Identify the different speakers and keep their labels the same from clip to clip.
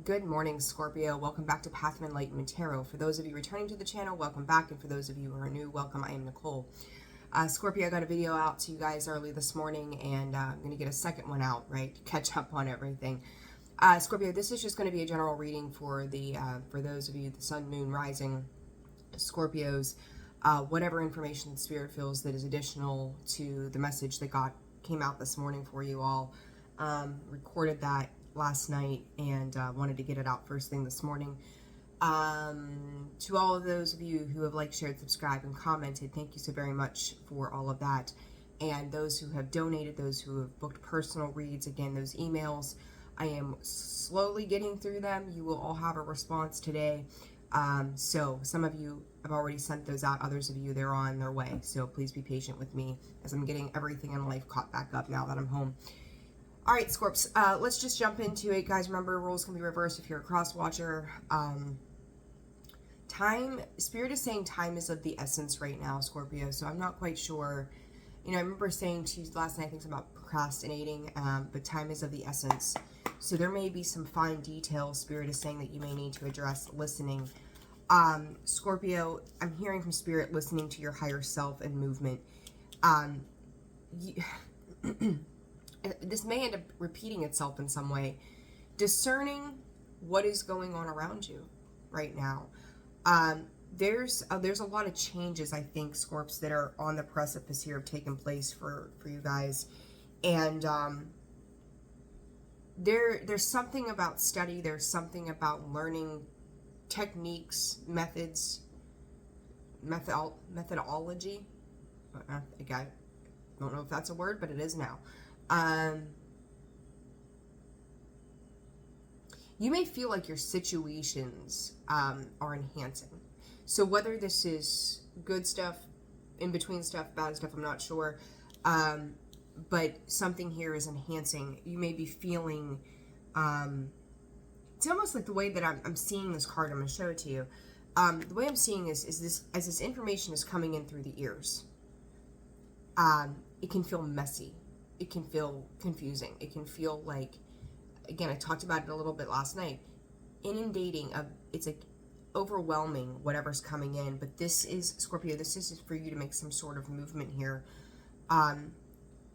Speaker 1: Good morning, Scorpio. Welcome back to Path of Enlightenment Tarot. For those of you returning to the channel, welcome back. And for those of you who are new, welcome. I am Nicole. Scorpio, I got a video out to you guys early this morning, and I'm going to get a second one out, right, to catch up on everything. Scorpio, this is just going to be a general reading for those of you, the Sun, Moon, Rising, Scorpios, whatever information the Spirit feels that is additional to the message that came out this morning for you all. Recorded that last night and wanted to get it out first thing this morning. To all of those of you who have liked, shared, subscribed, and commented, thank you so very much for all of that. And those who have donated, those who have booked personal reads, again, those emails, I am slowly getting through them. You will all have a response today. So some of you have already sent those out. Others of you, they're on their way. So please be patient with me as I'm getting everything in life caught back up now that I'm home. All right, Scorps, let's just jump into it. Guys, remember, rules can be reversed if you're a cross watcher. Spirit is saying time is of the essence right now, Scorpio, so I'm not quite sure. You know, I remember saying to you last night, I think it's about procrastinating, but time is of the essence. So there may be some fine details Spirit is saying that you may need to address listening. Scorpio, I'm hearing from Spirit listening to your higher self and movement. This may end up repeating itself in some way. Discerning what is going on around you right now. There's a lot of changes, I think, Scorps, that are on the precipice here of taking place for you guys. And there's something about study. There's something about learning techniques, methods, methodology. I don't know if that's a word, but it is now. You may feel like your situations are enhancing. So whether this is good stuff, in between stuff, bad stuff, I'm not sure. But something here is enhancing. You may be feeling, it's almost like the way that I'm seeing this card. I'm going to show it to you. The way I'm seeing is this, as this information is coming in through the ears, it can feel messy. It can feel confusing. It can feel like, again, I talked about it a little bit last night, inundating of, it's like overwhelming whatever's coming in. But this is, Scorpio, this is for you to make some sort of movement here.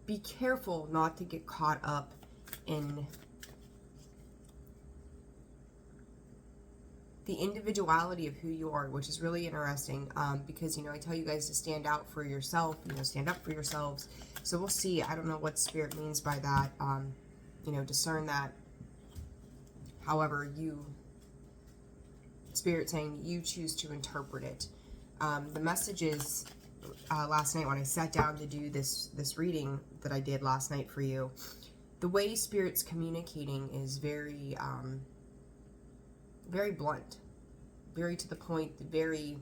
Speaker 1: Be careful not to get caught up in the individuality of who you are, which is really interesting, because, you know, I tell you guys to stand out for yourself, you know, stand up for yourselves. So we'll see. I don't know what Spirit means by that. You know, discern that. However, Spirit saying you choose to interpret it. The messages last night when I sat down to do this reading that I did last night for you, the way Spirit's communicating is very, very blunt, very to the point, very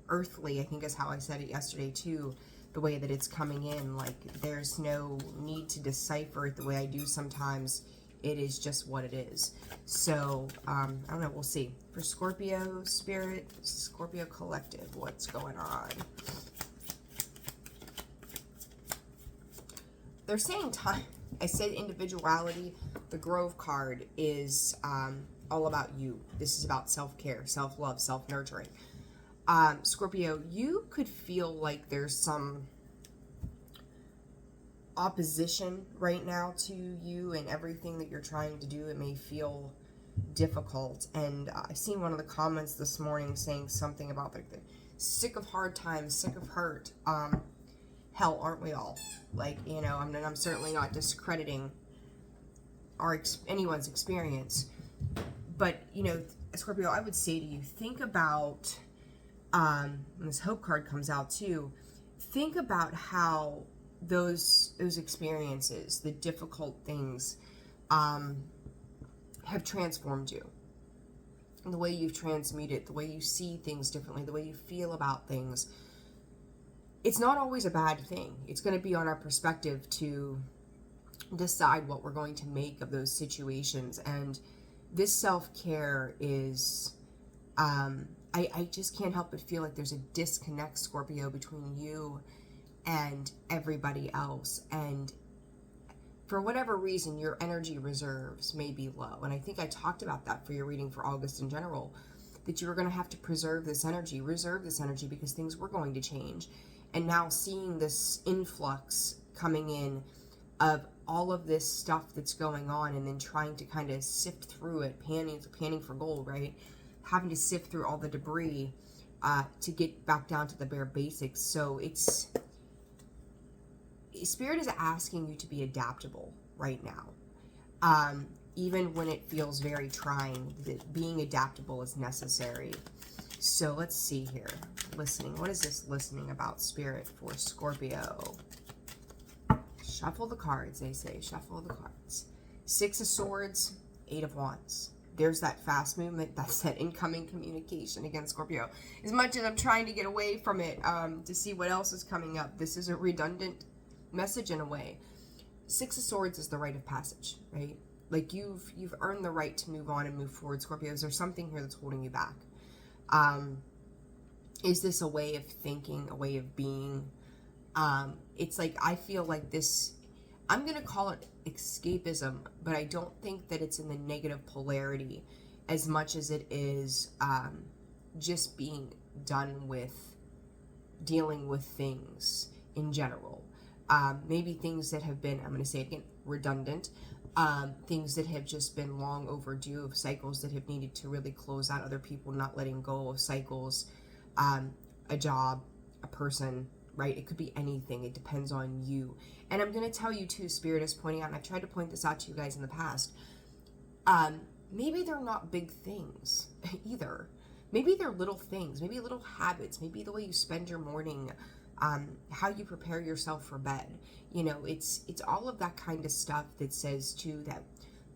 Speaker 1: earthly, I think is how I said it yesterday too. The way that it's coming in, like there's no need to decipher it the way I do sometimes. It is just what it is. So, I don't know, we'll see. For Scorpio Spirit, Scorpio Collective, what's going on? They're saying time. I said individuality. The Grove card is all about you. This is about self-care, self-love, self-nurturing. Scorpio, you could feel like there's some opposition right now to you and everything that you're trying to do. It may feel difficult. And I've seen one of the comments this morning saying something about like the sick of hard times, sick of hurt. Hell, aren't we all? Like, you know, I'm certainly not discrediting anyone's experience. But, you know, Scorpio, I would say to you, think about, when this Hope card comes out too, think about how those experiences, the difficult things, have transformed you. And the way you've transmuted, the way you see things differently, the way you feel about things. It's not always a bad thing. It's going to be on our perspective to decide what we're going to make of those situations. And this self-care is, I just can't help but feel like there's a disconnect, Scorpio, between you and everybody else. And for whatever reason, your energy reserves may be low. And I think I talked about that for your reading for August in general, that you were going to have to preserve this energy, reserve this energy, because things were going to change. And now seeing this influx coming in of all of this stuff that's going on, and then trying to kind of sift through it, panning for gold, right? Having to sift through all the debris to get back down to the bare basics. So Spirit is asking you to be adaptable right now. Even when it feels very trying, that being adaptable is necessary. So let's see here. Listening. What is this listening about, Spirit, for Scorpio? Shuffle the cards, they say. Shuffle the cards. 6 of Swords, 8 of Wands. There's that fast movement. That's that incoming communication. Again, Scorpio, as much as I'm trying to get away from it to see what else is coming up, this is a redundant message in a way. 6 of Swords is the rite of passage, right? Like you've earned the right to move on and move forward, Scorpio. Is there something here that's holding you back? Is this a way of thinking, a way of being? It's like, I feel like this, I'm going to call it escapism, but I don't think that it's in the negative polarity as much as it is just being done with dealing with things in general. Maybe things that have been, I'm going to say it again, redundant. Things that have just been long overdue, of cycles that have needed to really close out, other people not letting go of cycles, a job, a person, right? It could be anything. It depends on you. And I'm going to tell you too, Spirit is pointing out, and I've tried to point this out to you guys in the past, maybe they're not big things either. Maybe they're little things, maybe little habits, maybe the way you spend your morning, how you prepare yourself for bed. You know, it's all of that kind of stuff that says too that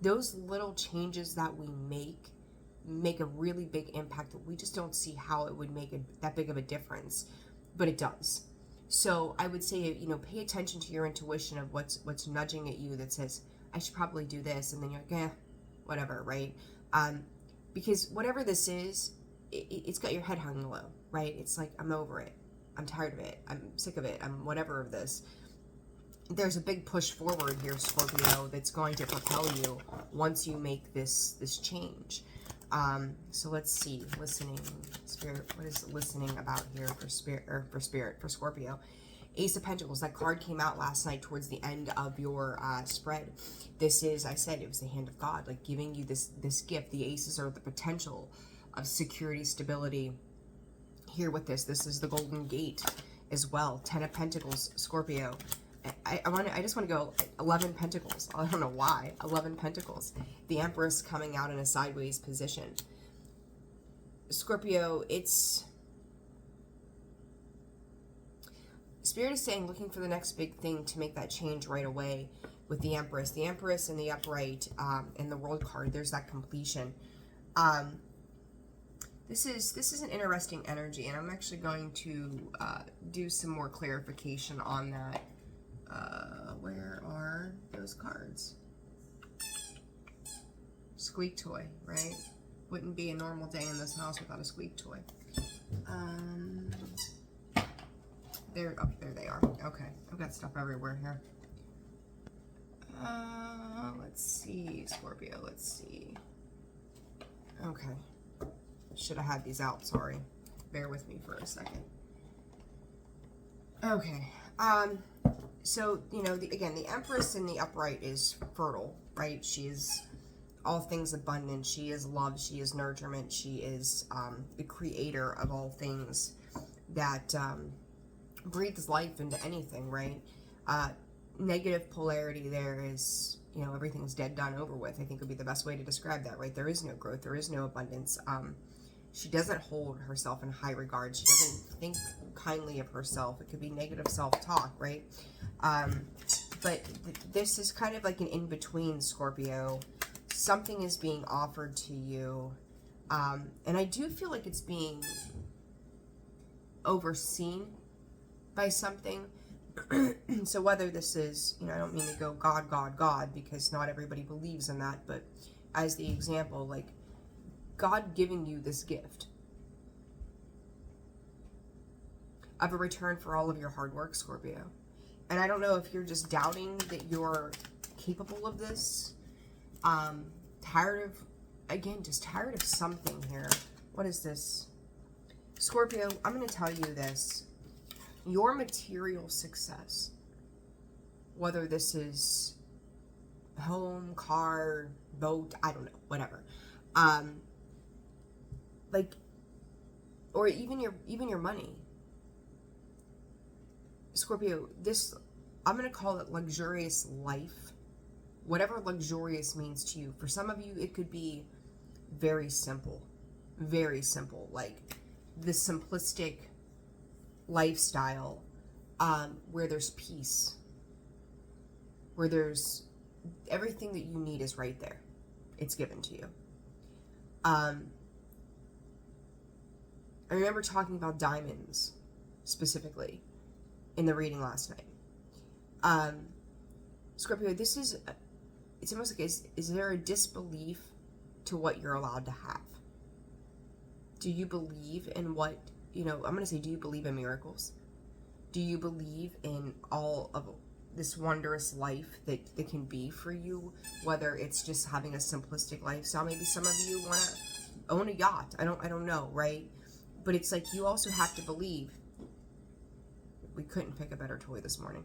Speaker 1: those little changes that we make a really big impact, that we just don't see how it would make that big of a difference, but it does. So I would say, you know, pay attention to your intuition of what's nudging at you that says, I should probably do this, and then you're like, whatever, right? Because whatever this is, it's got your head hung low, right? It's like, I'm over it. I'm tired of it. I'm sick of it. I'm whatever of this. There's a big push forward here, Scorpio, that's going to propel you once you make this change. So let's see. Listening, Spirit. What is listening about here for Spirit, for Scorpio? Ace of Pentacles. That card came out last night towards the end of your spread. This is, I said, it was the hand of God, like giving you this gift. The aces are the potential of security, stability. Here with this is the Golden Gate as well. 10 of Pentacles, Scorpio. I just want to go 11 Pentacles. I don't know why. 11 Pentacles. The Empress coming out in a sideways position. Scorpio, Spirit is saying, looking for the next big thing to make that change right away with the Empress. The Empress and the upright and the World card, there's that completion. This is an interesting energy, and I'm actually going to do some more clarification on that. Where are those cards? Squeak toy, right? Wouldn't be a normal day in this house without a squeak toy. There they are. Okay, I've got stuff everywhere here. Let's see, Scorpio, let's see. Okay. Should have had these out, sorry. Bear with me for a second. Okay. So, you know, again, the Empress in the upright is fertile, right? She is all things abundant. She is love. She is nurturement. She is the creator of all things that breathes life into anything, right? Negative polarity there is, you know, everything's dead, done, over with. I think would be the best way to describe that, right? There is no growth. There is no abundance. She doesn't hold herself in high regard. She doesn't think kindly of herself. It could be negative self-talk, right? But this is kind of like an in-between, Scorpio. Something is being offered to you. And I do feel like it's being overseen by something. So whether this is, you know, I don't mean to go God, God, God, because not everybody believes in that. But as the example, like, God giving you this gift of a return for all of your hard work, Scorpio. And I don't know if you're just doubting that you're capable of this. Tired of, again, just tired of something here. What is this? Scorpio, I'm going to tell you this. Your material success, whether this is home, car, boat, I don't know, whatever. Like, or even your money. Scorpio, this, I'm going to call it luxurious life. Whatever luxurious means to you. For some of you, it could be very simple. Very simple. Like the simplistic lifestyle where there's peace. Where there's everything that you need is right there. It's given to you. I remember talking about diamonds specifically in the reading last night. Scorpio, this is, it's almost like, is there a disbelief to what you're allowed to have? Do you believe in what, you know, I'm going to say, do you believe in miracles? Do you believe in all of this wondrous life that can be for you? Whether it's just having a simplistic lifestyle. Maybe some of you want to own a yacht. I don't know, right? But it's like you also have to believe. We couldn't pick a better toy this morning.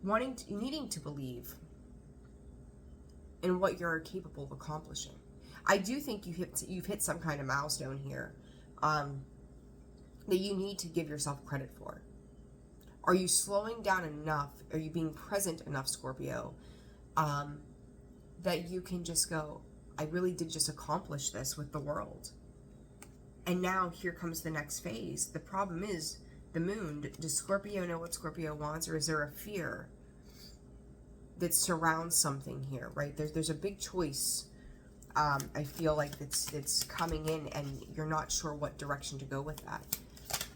Speaker 1: Needing to believe in what you're capable of accomplishing. I do think you've hit some kind of milestone here that you need to give yourself credit for. Are you slowing down enough? Are you being present enough, Scorpio, that you can just go, I really did just accomplish this with the world. And now here comes the next phase. The problem is the moon. Does Scorpio know what Scorpio wants, or is there a fear that surrounds something here, right? There's a big choice. I feel like it's coming in and you're not sure what direction to go with that.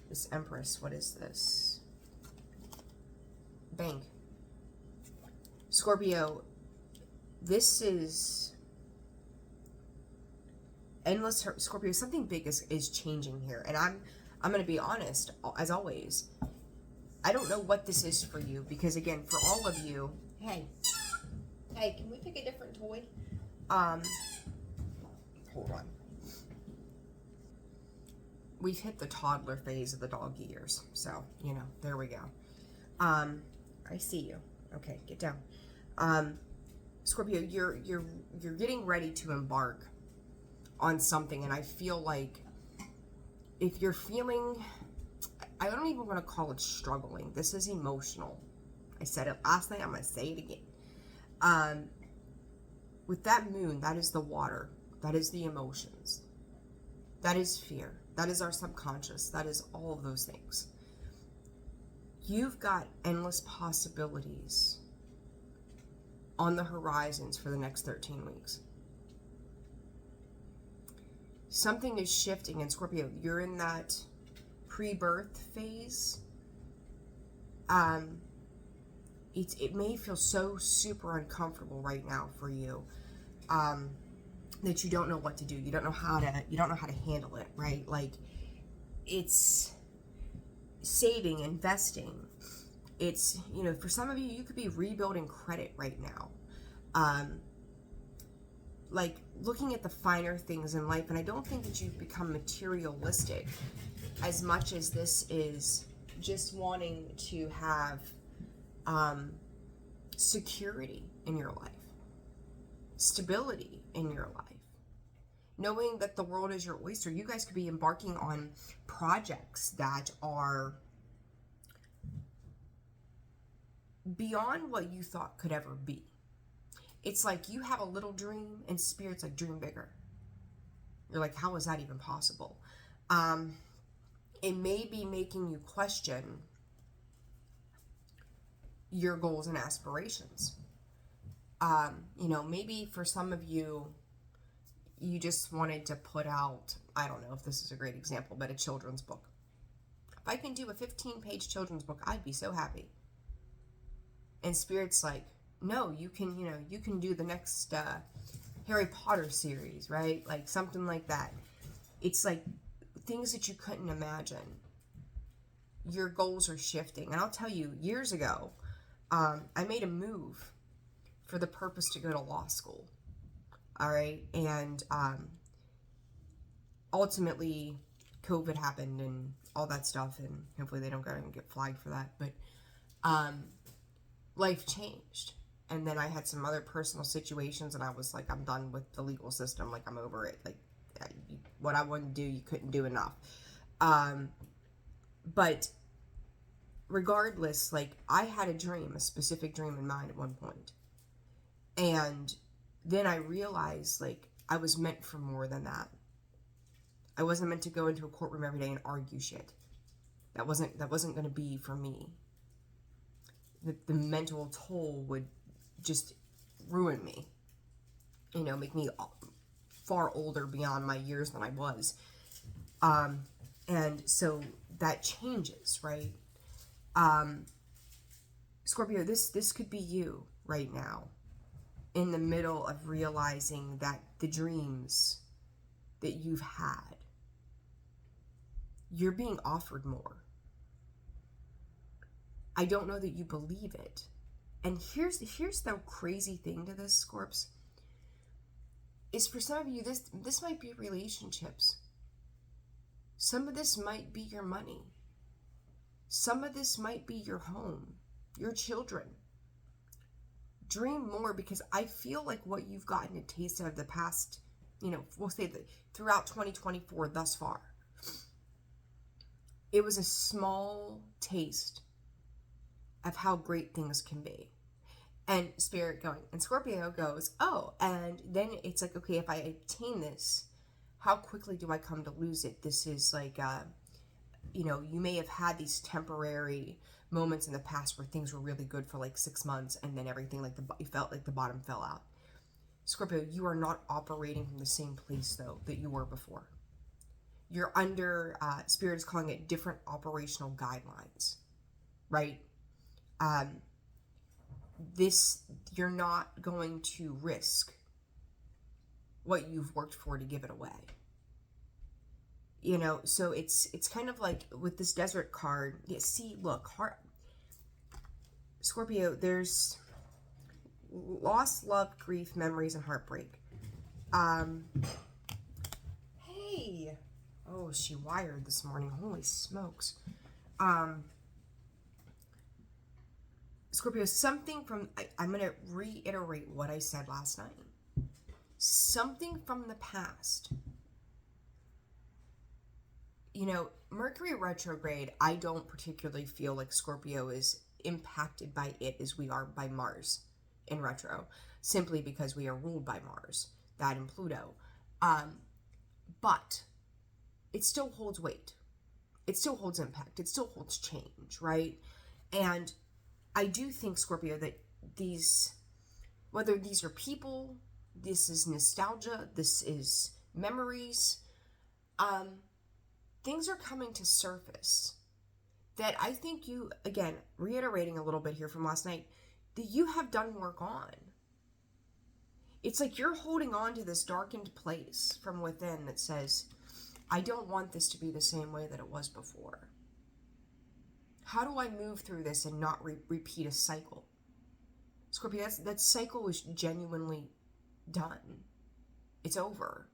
Speaker 1: This Empress, what is this? Bank. Scorpio, this is endless. Scorpio, something big is changing here. And I'm going to be honest, as always. I don't know what this is for you. Because again, for all of you, hey, can we pick a different toy? Hold on. We've hit the toddler phase of the dog years. So, you know, there we go. I see you. Okay, get down. Scorpio, you're getting ready to embark on something, and I feel like if you're feeling, I don't even want to call it struggling. This is emotional. I said it last night. I'm going to say it again. With that moon, that is the water. That is the emotions. That is fear. That is our subconscious. That is all of those things. You've got endless possibilities on the horizons for the next 13 weeks. Something is shifting in Scorpio. You're in that pre-birth phase. It may feel so super uncomfortable right now for you, that you don't know what to do. You don't know how to handle it, right? Like, it's saving, investing. It's, you know, for some of you, you could be rebuilding credit right now. Like looking at the finer things in life. And I don't think that you've become materialistic as much as this is just wanting to have security in your life, stability in your life, knowing that the world is your oyster. You guys could be embarking on projects that are beyond what you thought could ever be. It's like you have a little dream and Spirit's like, dream bigger. You're like, how is that even possible? It may be making you question your goals and aspirations. You know, maybe for some of you, you just wanted to put out, I don't know if this is a great example, but a children's book. If I can do a 15-page children's book, I'd be so happy. And Spirit's like, no, you can do the next Harry Potter series, right? Like something like that. It's like things that you couldn't imagine. Your goals are shifting. And I'll tell you, years ago, I made a move for the purpose to go to law school. All right. And ultimately, COVID happened and all that stuff. And hopefully they don't go and get flagged for that. But life changed. And then I had some other personal situations, and I was like, I'm done with the legal system. Like, I'm over it. Like, what I wanted to do, you couldn't do enough. But regardless, like, I had a dream, a specific dream in mind at one point. And then I realized, like, I was meant for more than that. I wasn't meant to go into a courtroom every day and argue shit. That wasn't going to be for me. The mental toll would just ruin me. You know, make me far older beyond my years than I was. And so that changes, right? Scorpio, this could be you right now, in the middle of realizing that the dreams that you've had, you're being offered more. I don't know that you believe it. And here's the crazy thing to this, Scorps, is for some of you, this might be relationships. Some of this might be your money. Some of this might be your home, your children. Dream more, because I feel like what you've gotten a taste of the past, you know, we'll say that throughout 2024 thus far, it was a small taste of how great things can be. And Spirit going, and Scorpio goes, oh, and then it's like, okay, if I obtain this, how quickly do I come to lose it? This is like, you know, you may have had these temporary moments in the past where things were really good for like 6 months, and then everything, like, you felt like the bottom fell out. Scorpio, you are not operating from the same place, though, that you were before. You're under, Spirit is calling it different operational guidelines, right? You're not going to risk what you've worked for to give it away. You know, so it's kind of like with this desert card. Yeah, see, look, Scorpio, there's loss, love, grief, memories, and heartbreak. Hey, oh, she wired this morning. Holy smokes. Scorpio, something from, I'm going to reiterate what I said last night. Something from the past. You know, Mercury retrograde, I don't particularly feel like Scorpio is impacted by it as we are by Mars in retro, simply because we are ruled by Mars, that and Pluto. But it still holds weight. It still holds impact. It still holds change, right? And I do think, Scorpio, that whether these are people, this is nostalgia, this is memories, things are coming to surface that I think you, again, reiterating a little bit here from last night, that you have done work on. It's like you're holding on to this darkened place from within that says, I don't want this to be the same way that it was before. How do I move through this and not repeat a cycle? Scorpio, that cycle is genuinely done. It's over.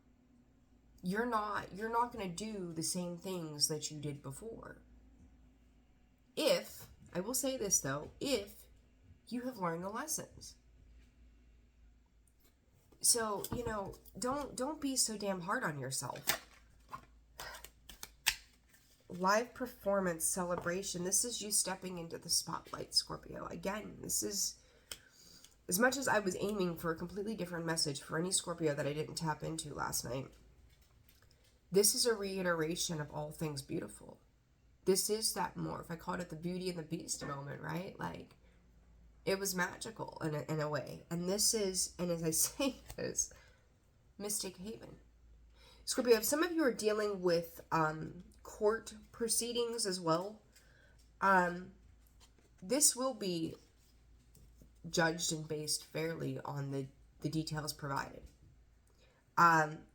Speaker 1: You're not going to do the same things that you did before. If, I will say this though, if you have learned the lessons. So, you know, don't be so damn hard on yourself. Live performance celebration. This is you stepping into the spotlight, Scorpio. Again, this is, as much as I was aiming for a completely different message for any Scorpio that I didn't tap into last night, this is a reiteration of all things beautiful. This is that morph. I called it the Beauty and the Beast moment, right? Like, it was magical in a way. And this is, and as I say this, Mystic Haven. Scorpio, if some of you are dealing with court proceedings as well, this will be judged and based fairly on the details provided.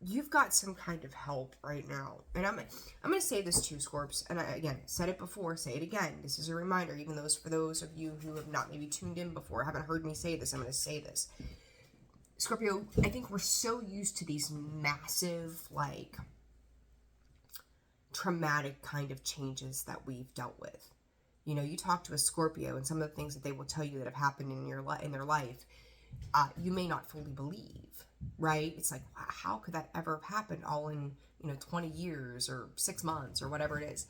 Speaker 1: You've got some kind of help right now. And I'm going to say this too, Scorps. And I, again, said it before, say it again. This is a reminder, even for those of you who have not maybe tuned in before, haven't heard me say this, I'm going to say this. Scorpio, I think we're so used to these massive, like, traumatic kind of changes that we've dealt with. You know, you talk to a Scorpio and some of the things that they will tell you that have happened in their life, you may not fully believe, right? It's like, wow, how could that ever have happened all in, 20 years or 6 months or whatever it is?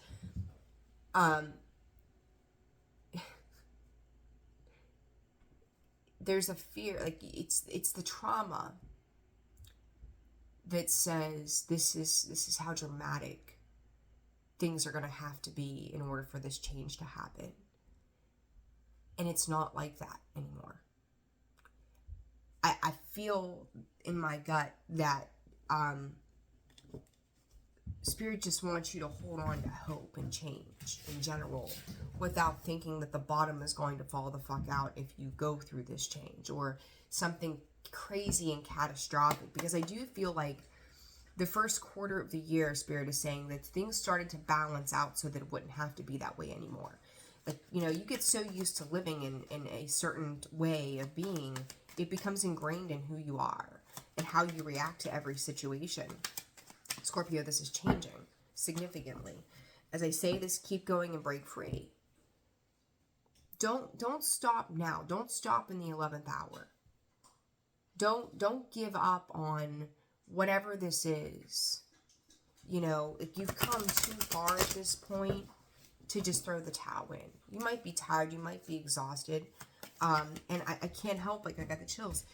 Speaker 1: There's a fear, like it's the trauma that says this is how dramatic things are going to have to be in order for this change to happen. And it's not like that anymore. I feel in my gut that Spirit just wants you to hold on to hope and change in general without thinking that the bottom is going to fall the fuck out if you go through this change or something crazy and catastrophic. Because I do feel like the first quarter of the year, Spirit is saying that things started to balance out so that it wouldn't have to be that way anymore. Like, you get so used to living in a certain way of being, it becomes ingrained in who you are and how you react to every situation. Scorpio, this is changing significantly. As I say this, keep going and break free. Don't stop now. Don't stop in the 11th hour. Don't give up on whatever this is. If you've come too far at this point to just throw the towel in. You might be tired, you might be exhausted. And I can't help, like, I got the chills.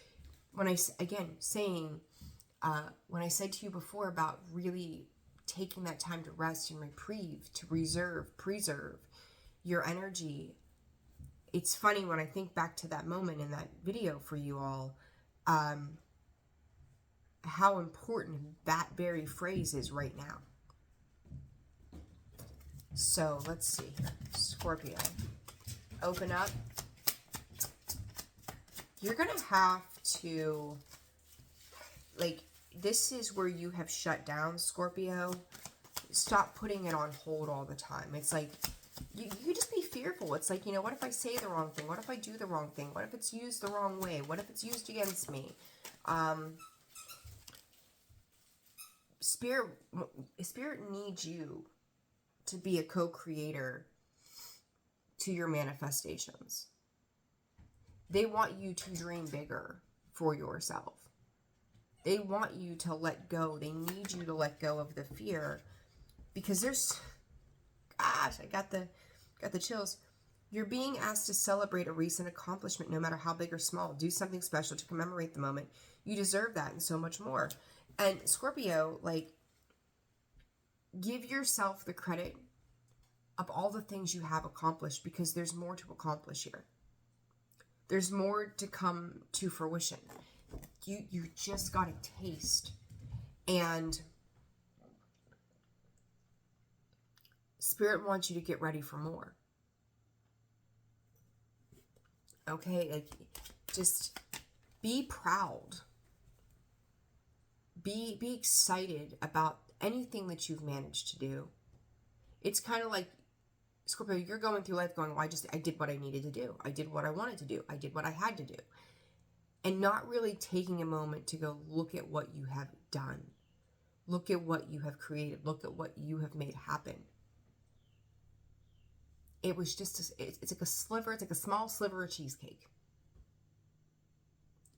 Speaker 1: When I said to you before about really taking that time to rest and reprieve, to preserve your energy, it's funny when I think back to that moment in that video for you all, how important that very phrase is right now. So let's see here. Scorpio, open up. You're going to have to, like, this is where you have shut down, Scorpio. Stop putting it on hold all the time. It's like, you just be fearful. It's like, what if I say the wrong thing? What if I do the wrong thing? What if it's used the wrong way? What if it's used against me? Spirit needs you to be a co-creator to your manifestations. They want you to dream bigger for yourself. They want you to let go. They need you to let go of the fear, because gosh, I got the chills. You're being asked to celebrate a recent accomplishment, no matter how big or small. Do something special to commemorate the moment. You deserve that and so much more. And Scorpio, like, give yourself the credit of all the things you have accomplished, because there's more to accomplish here. There's more to come to fruition. You just got a taste. And Spirit wants you to get ready for more. Okay? Like, just be proud. Be excited about anything that you've managed to do. It's kind of like, Scorpio, you're going through life going, well, I did what I needed to do. I did what I wanted to do. I did what I had to do. And not really taking a moment to go look at what you have done. Look at what you have created. Look at what you have made happen. It was just, it's like a sliver, it's like a small sliver of cheesecake.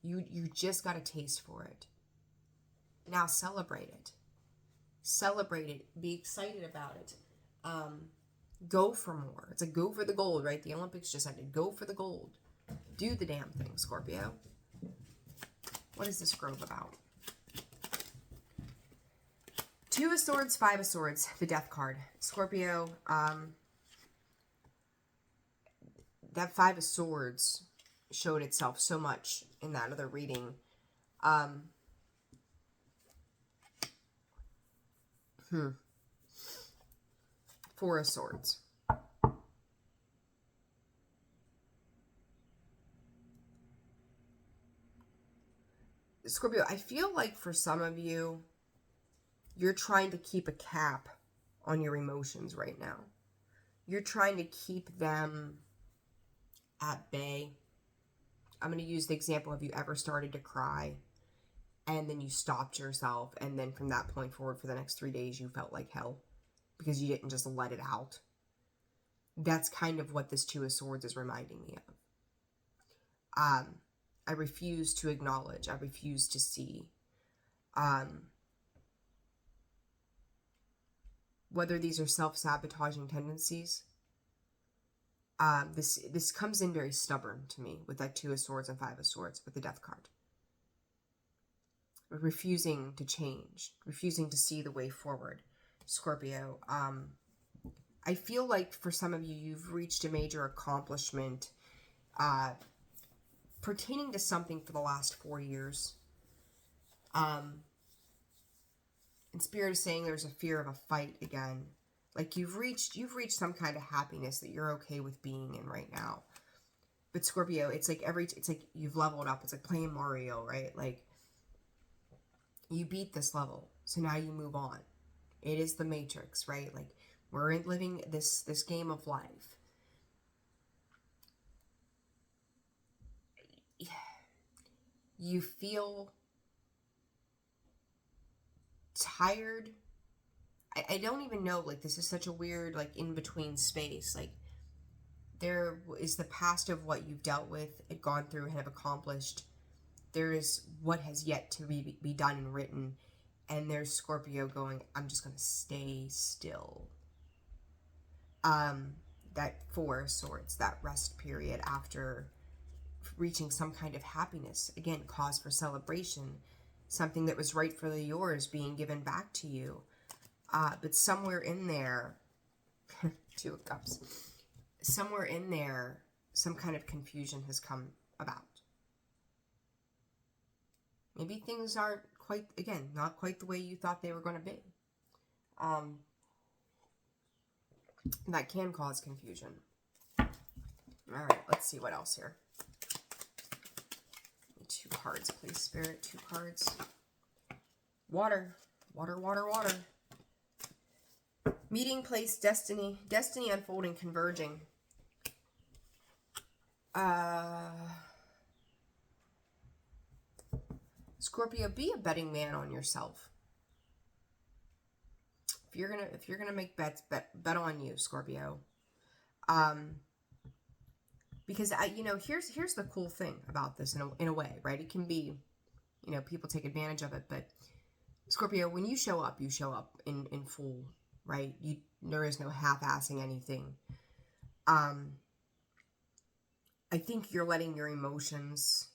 Speaker 1: You just got a taste for it. Now celebrate it. Celebrate it. Be excited about it. Go for more. It's like go for the gold, right? The Olympics just ended. Go for the gold. Do the damn thing, Scorpio. What is this grove about? Two of Swords, Five of Swords, the Death card. Scorpio, that Five of Swords showed itself so much in that other reading. Four of Swords. Scorpio, I feel like for some of you, you're trying to keep a cap on your emotions right now. You're trying to keep them at bay. I'm going to use the example, have you ever started to cry and then you stopped yourself, and then from that point forward for the next 3 days you felt like hell because you didn't just let it out? That's kind of what this Two of Swords is reminding me of. I refuse to acknowledge. I refuse to see. Whether these are self-sabotaging tendencies, this comes in very stubborn to me with that Two of Swords and Five of Swords with the Death card. Refusing to change, refusing to see the way forward, Scorpio. I feel like for some of you, you've reached a major accomplishment pertaining to something for the last 4 years. And Spirit is saying there's a fear of a fight again. Like you've reached some kind of happiness that you're okay with being in right now. But Scorpio, it's like you've leveled up. It's like playing Mario, right? Like you beat this level, so now you move on. It is the Matrix, right? Like we're living this game of life. You feel tired. I don't even know, like this is such a weird like in-between space. Like there is the past of what you've dealt with, gone through, and have accomplished. There is what has yet to be done and written. And there's Scorpio going, I'm just going to stay still. That Four of Swords, that rest period after reaching some kind of happiness. Again, cause for celebration. Something that was rightfully yours being given back to you. But somewhere in there, Two of Cups, somewhere in there, some kind of confusion has come about. Maybe things aren't quite, again, not quite the way you thought they were going to be. That can cause confusion. All right, let's see what else here. 2 cards, please, Spirit. 2 cards. Water. Water, water, water. Meeting place, destiny. Destiny unfolding, converging. Scorpio, be a betting man on yourself. If you're gonna make bets, bet on you, Scorpio. Because here's the cool thing about this in a way, right? It can be, people take advantage of it, but Scorpio, when you show up in full, right? There is no half-assing anything. I think you're letting your emotions,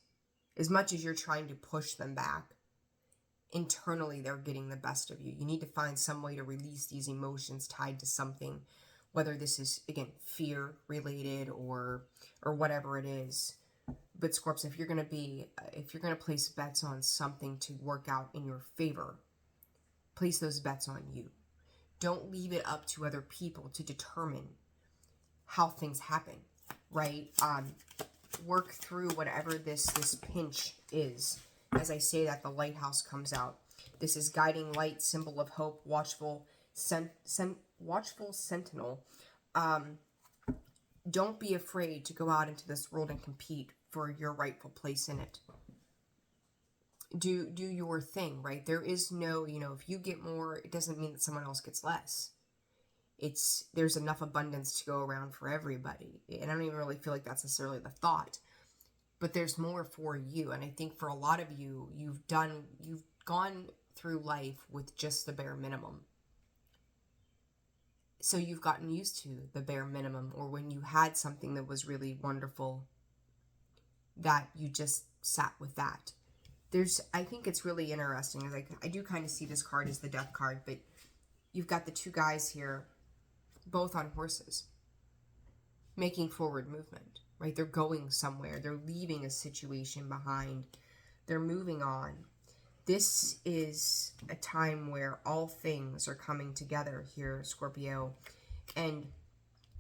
Speaker 1: as much as you're trying to push them back, internally they're getting the best of you. You need to find some way to release these emotions tied to something, whether this is, again, fear related or whatever it is. But Scorps, if you're going to place bets on something to work out in your favor, place those bets on you. Don't leave it up to other people to determine how things happen, right? Work through whatever this pinch is. As I say that, the lighthouse comes out. This is guiding light, symbol of hope, watchful sentinel. Don't be afraid to go out into this world and compete for your rightful place in it. Do your thing, right? There is no, if you get more, it doesn't mean that someone else gets less. There's enough abundance to go around for everybody. And I don't even really feel like that's necessarily the thought. But there's more for you. And I think for a lot of you, you've gone through life with just the bare minimum. So you've gotten used to the bare minimum, or when you had something that was really wonderful, that you just sat with that. I think it's really interesting. Like, I do kind of see this card as the Death card, but you've got the 2 guys here, both on horses, making forward movement, right? They're going somewhere. They're leaving a situation behind. They're moving on. This is a time where all things are coming together here, Scorpio. And,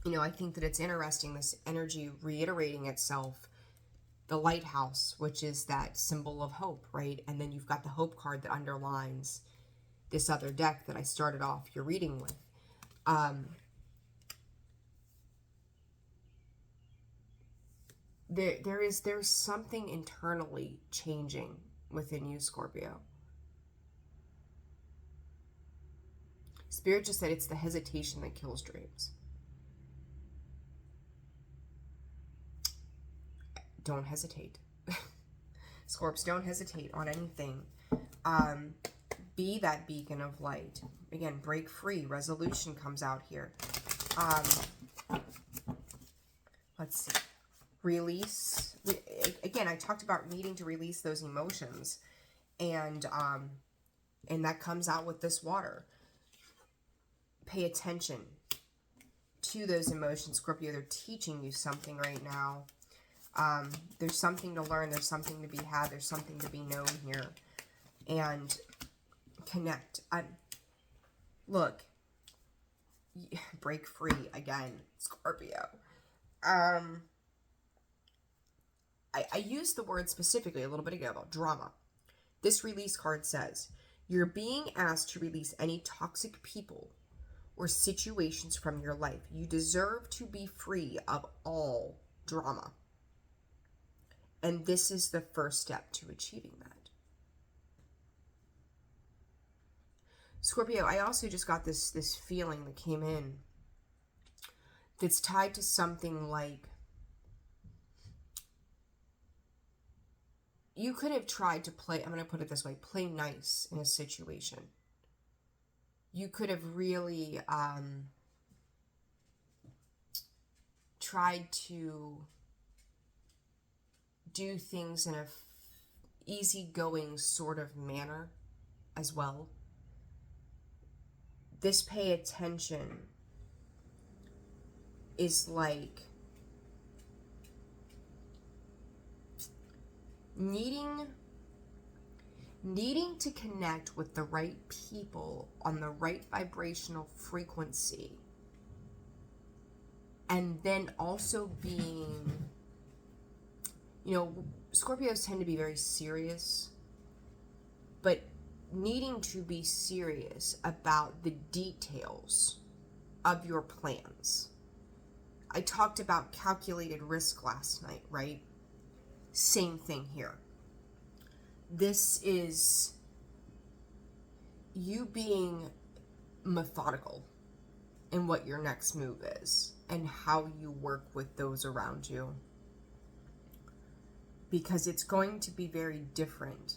Speaker 1: I think that it's interesting, this energy reiterating itself. the lighthouse, which is that symbol of hope, right? And then you've got the hope card that underlines this other deck that I started off your reading with. There's something internally changing within you, Scorpio. Spirit just said it's the hesitation that kills dreams. Don't hesitate. Scorps, don't hesitate on anything. Be that beacon of light. Again, break free. Resolution comes out here. Let's see. Release. Again, I talked about needing to release those emotions. And that comes out with this water. Pay attention to those emotions, Scorpio. They're teaching you something right now. There's something to learn. There's something to be had. There's something to be known here. And connect. Look. Break free again, Scorpio. I used the word specifically a little bit ago about drama. This release card says, you're being asked to release any toxic people or situations from your life. You deserve to be free of all drama. And this is the first step to achieving that. Scorpio, I also just got this feeling that came in that's tied to something like, you could have tried to play, I'm going to put it this way, play nice in a situation. You could have really tried to do things in a easygoing sort of manner as well. This pay attention is like needing to connect with the right people on the right vibrational frequency, and then also being, you know, Scorpios tend to be very serious, but needing to be serious about the details of your plans. I talked about calculated risk last night, right? Same thing here. This is you being methodical in what your next move is and how you work with those around you. Because it's going to be very different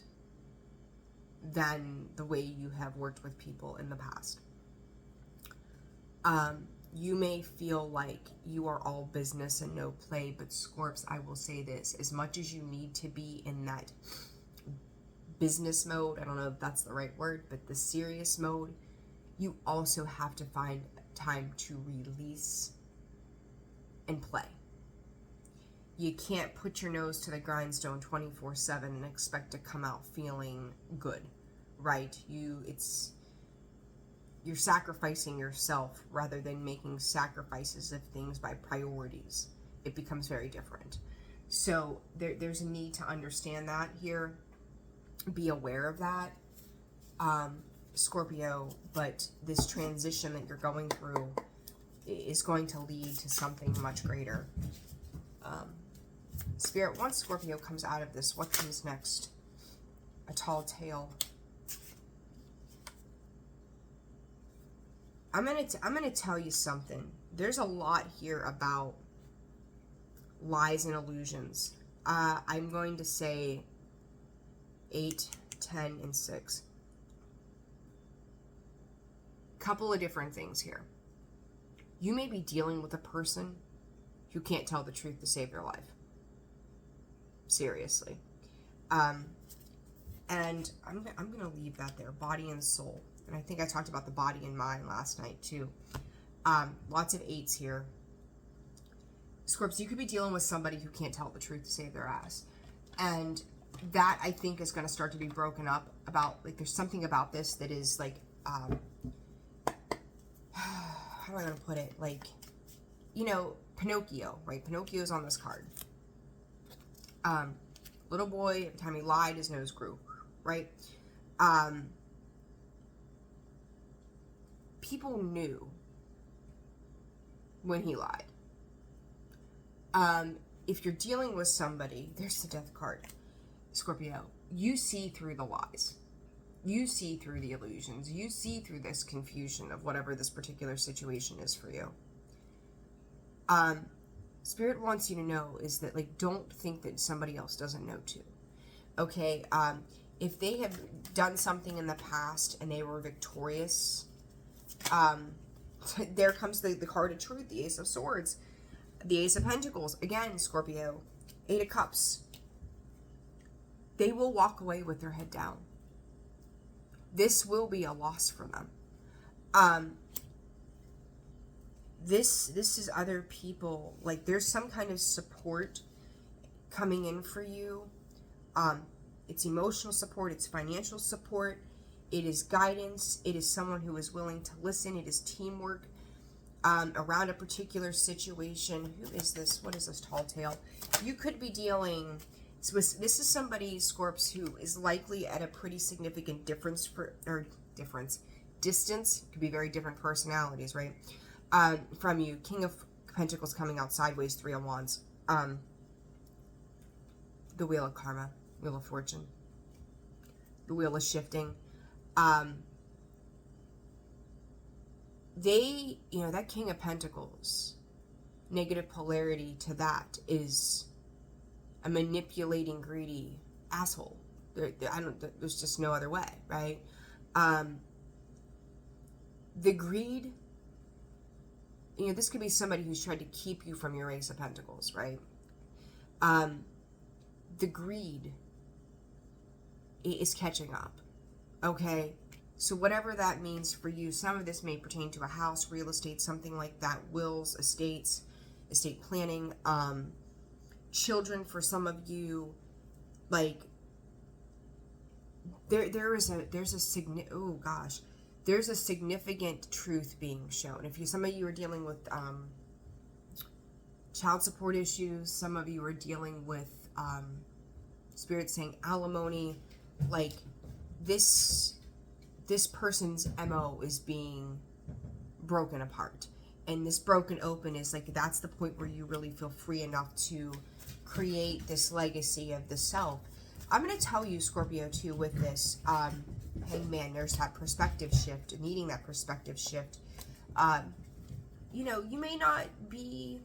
Speaker 1: than the way you have worked with people in the past. You may feel like you are all business and no play, but Scorps, I will say this, as much as you need to be in that business mode, I don't know if that's the right word, but the serious mode, you also have to find time to release and play. You can't put your nose to the grindstone 24/7 and expect to come out feeling good, right? You're sacrificing yourself rather than making sacrifices of things by priorities. It becomes very different. So there's a need to understand that here. Be aware of that, Scorpio, but this transition that you're going through is going to lead to something much greater. Spirit, once Scorpio comes out of this, what comes next? A tall tale. I'm gonna tell you something. There's a lot here about lies and illusions. I'm going to say 8, 10, and 6. Couple of different things here. You may be dealing with a person who can't tell the truth to save their life. Seriously. And I'm gonna leave that there. Body and soul. And I think I talked about the body and mind last night too. Lots of 8s here. Scorps, you could be dealing with somebody who can't tell the truth to save their ass. And that, I think, is going to start to be broken up about, like, there's something about this that is, like, how do I want to put it? Like, you know, Pinocchio, right? Pinocchio's on this card. Little boy, every time he lied, his nose grew, right? People knew when he lied. If you're dealing with somebody, there's the death card, Scorpio, you see through the lies. You see through the illusions. You see through this confusion of whatever this particular situation is for you. Spirit wants you to know is that, like, don't think that somebody else doesn't know too. Okay? If they have done something in the past and they were victorious, there comes the card of truth, the Ace of Swords, the Ace of Pentacles. Again, Scorpio, Eight of Cups. They will walk away with their head down. This will be a loss for them. This is other people, like, there's some kind of support coming in for you. It's emotional support, it's financial support, it is guidance, it is someone who is willing to listen, it is teamwork around a particular situation. Who is this? What is this tall tale? You could be dealing with, this is somebody, Scorps, who is likely at a pretty significant distance. Could be very different personalities, right? From you. King of Pentacles coming out sideways, Three of Wands. The Wheel of Karma, Wheel of Fortune. The wheel is shifting. They, you know, that King of Pentacles, negative polarity to that is a manipulating, greedy asshole. There's just no other way, right? The greed, you know, this could be somebody who's tried to keep you from your Ace of Pentacles, right? The greed is catching up, okay? So whatever that means for you, some of this may pertain to a house, real estate, something like that, wills, estates, estate planning, children for some of you, like, there's a significant truth being shown. If some of you are dealing with child support issues, some of you are dealing with Spirit saying alimony, like, this person's MO is being broken apart. And this broken open is like, that's the point where you really feel free enough to create this legacy of the self. I'm going to tell you, Scorpio, too, with this Hangman, there's that perspective shift, needing that perspective shift. You know, you may not be,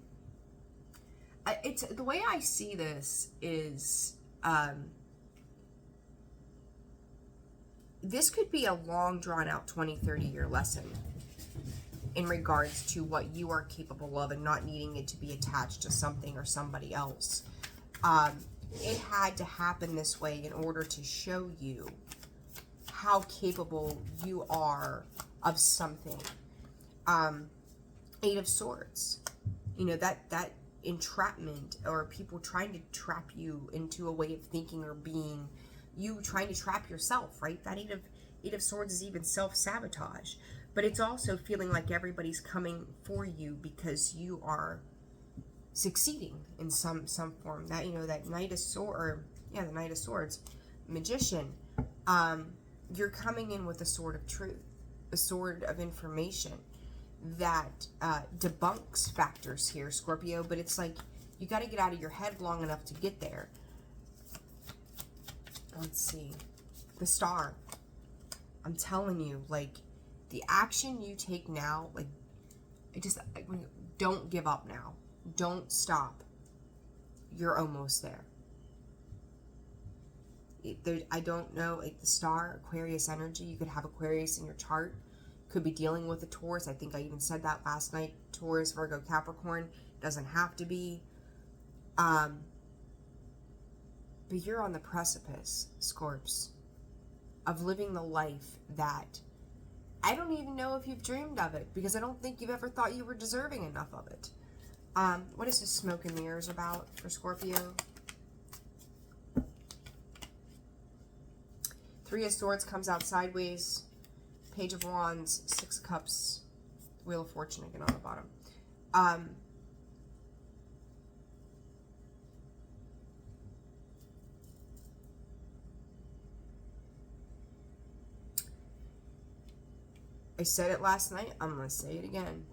Speaker 1: it's the way I see this is, this could be a long drawn out 20-30 year lesson in regards to what you are capable of and not needing it to be attached to something or somebody else. It had to happen this way in order to show you how capable you are of something. Eight of Swords, you know, that entrapment, or people trying to trap you into a way of thinking or being, you trying to trap yourself, right? That Eight of Swords is even self-sabotage, but it's also feeling like everybody's coming for you because you are succeeding in some form. That, you know, that Knight of Swords, or yeah, the Knight of Swords, Magician, you're coming in with a sword of truth, a sword of information that debunks factors here, Scorpio, but it's like, you got to get out of your head long enough to get there. Let's see. The Star. I'm telling you, like, the action you take now, like, don't give up now. Don't stop. You're almost there. I don't know, like, the Star, Aquarius energy, you could have Aquarius in your chart, could be dealing with a Taurus. I think I even said that last night. Taurus, Virgo, Capricorn, doesn't have to be. But you're on the precipice, Scorps, of living the life that I don't even know if you've dreamed of it, because I don't think you've ever thought you were deserving enough of it. What is this Smoke and Mirrors about for Scorpio? Three of Swords comes out sideways. Page of Wands, Six of Cups, Wheel of Fortune again on the bottom. I said it last night. I'm going to say it again.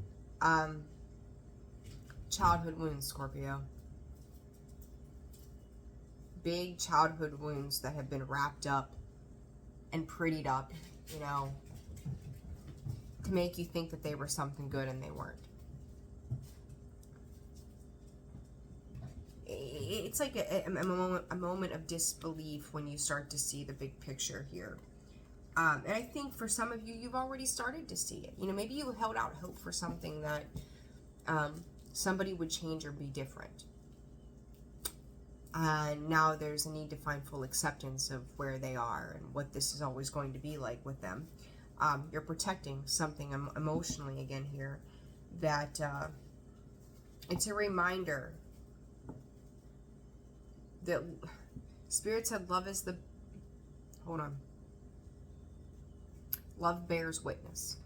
Speaker 1: Childhood wounds, Scorpio. Big childhood wounds that have been wrapped up and prettied up, you know, to make you think that they were something good and they weren't. It's like a moment of disbelief when you start to see the big picture here. And I think for some of you, you've already started to see it. You know, maybe you held out hope for something that somebody would change or be different. And now there's a need to find full acceptance of where they are and what this is always going to be like with them. You're protecting something emotionally again here, that it's a reminder that Spirit said love is the, hold on, love bears witness.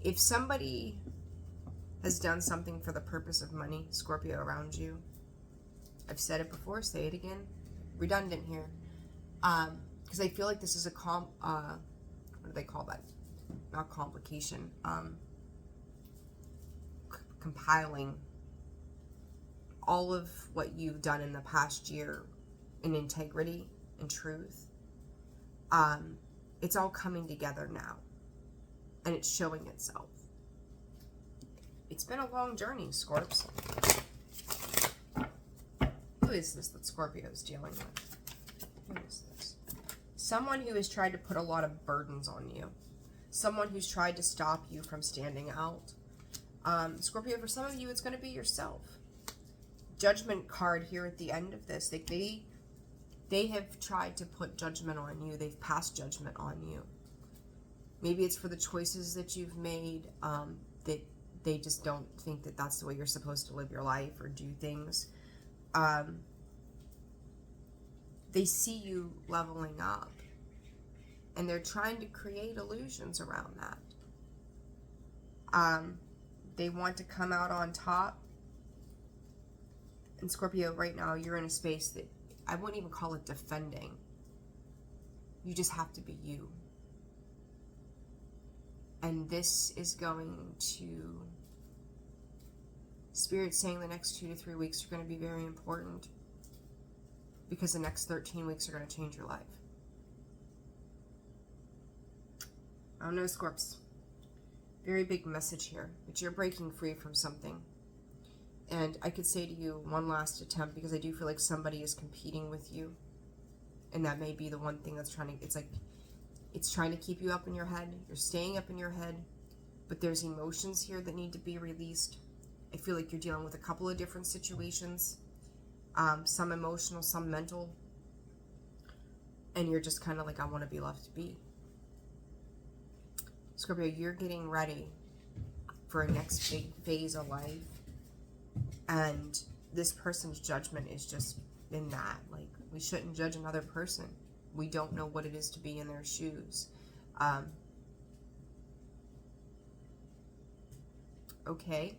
Speaker 1: If somebody has done something for the purpose of money, Scorpio, around you, I've said it before, say it again, redundant here, because I feel like this is a what do they call that? Not complication, compiling all of what you've done in the past year in integrity and truth. It's all coming together now, and it's showing itself. It's been a long journey, Scorps. Who is this that Scorpio is dealing with? Who is this? Someone who has tried to put a lot of burdens on you. Someone who's tried to stop you from standing out. Scorpio, for some of you, it's going to be yourself. Judgment card here at the end of this. They have tried to put judgment on you. They've passed judgment on you. Maybe it's for the choices that you've made, that they just don't think that that's the way you're supposed to live your life or do things. They see you leveling up, and they're trying to create illusions around that. They want to come out on top. And Scorpio, right now, you're in a space that I wouldn't even call it defending. You just have to be you. And this is going to, Spirit's saying the next 2 to 3 weeks are going to be very important, because the next 13 weeks are going to change your life. I don't know, Scorps. Very big message here, but you're breaking free from something. And I could say to you, one last attempt, because I do feel like somebody is competing with you. And that may be the one thing that's trying to, it's trying to keep you up in your head. You're staying up in your head, but there's emotions here that need to be released. I feel like you're dealing with a couple of different situations, some emotional, some mental, and you're just kind of like, I want to be left be. Scorpio, you're getting ready for a next big phase of life, and this person's judgment is just in that. Like, we shouldn't judge another person. We don't know what it is to be in their shoes. Okay.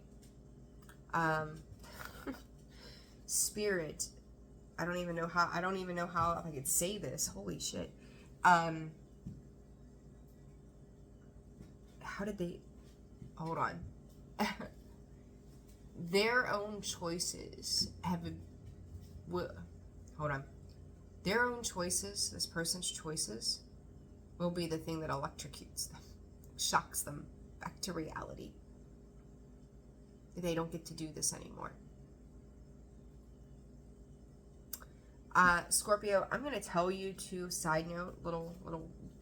Speaker 1: Spirit, I don't even know how I could say this. Holy shit. How did they, hold on. Their own choices hold on. Their own choices, this person's choices, will be the thing that electrocutes them, shocks them back to reality. They don't get to do this anymore. Scorpio, I'm going to tell you too, side note, little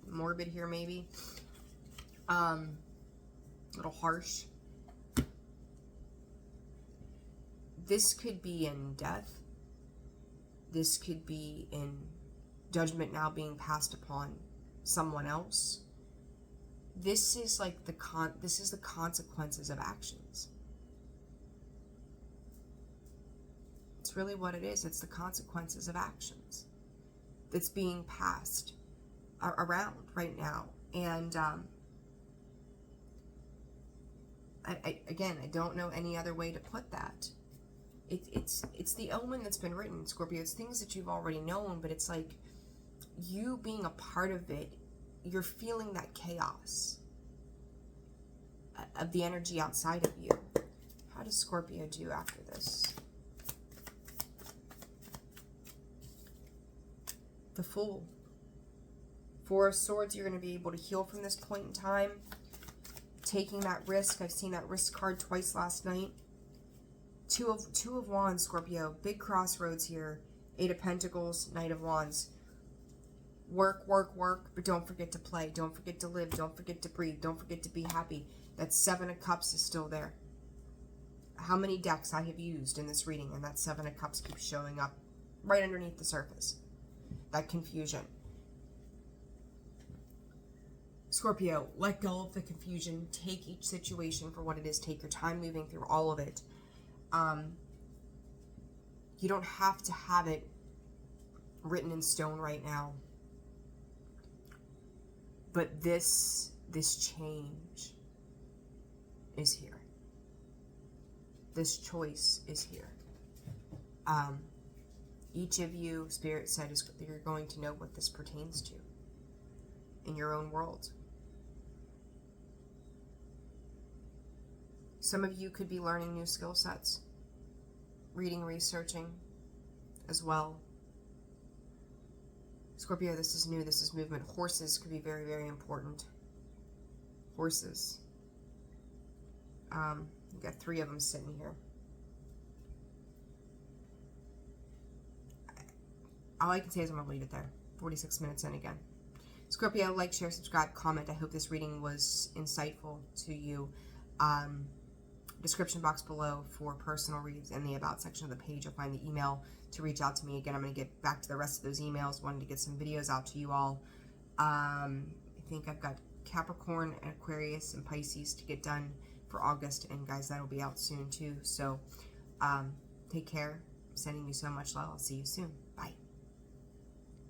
Speaker 1: morbid here maybe, little harsh. This could be in death. This could be in judgment now being passed upon someone else. This is like this is the consequences of actions. It's really what it is. It's the consequences of actions that's being passed around right now. And I don't know any other way to put that. It's the omen that's been written, Scorpio. It's things that you've already known, but it's like you being a part of it, you're feeling that chaos of the energy outside of you. How does Scorpio do after this? The Fool. Four of Swords, you're going to be able to heal from this point in time. Taking that risk. I've seen that risk card twice last night. Two of Wands, Scorpio. Big crossroads here. Eight of Pentacles, Knight of Wands. Work, work, work, but don't forget to play. Don't forget to live. Don't forget to breathe. Don't forget to be happy. That Seven of Cups is still there. How many decks I have used in this reading, and that Seven of Cups keeps showing up right underneath the surface. That confusion. Scorpio, let go of the confusion. Take each situation for what it is. Take your time moving through all of it. You don't have to have it written in stone right now. But this change is here. This choice is here. Each of you, Spirit said, is you're going to know what this pertains to in your own world. Some of you could be learning new skill sets, reading, researching as well. Scorpio, this is new, this is movement. Horses could be very, very important. Horses. You've got 3 of them sitting here. All I can say is I'm going to leave it there. 46 minutes in again. Scorpio, like, share, subscribe, comment. I hope this reading was insightful to you. Description box below for personal reads. In the About section of the page, you'll find the email to reach out to me. Again, I'm going to get back to the rest of those emails. Wanted to get some videos out to you all. I think I've got Capricorn and Aquarius and Pisces to get done for August. And guys, that'll be out soon too. So take care. I'm sending you so much love. I'll see you soon.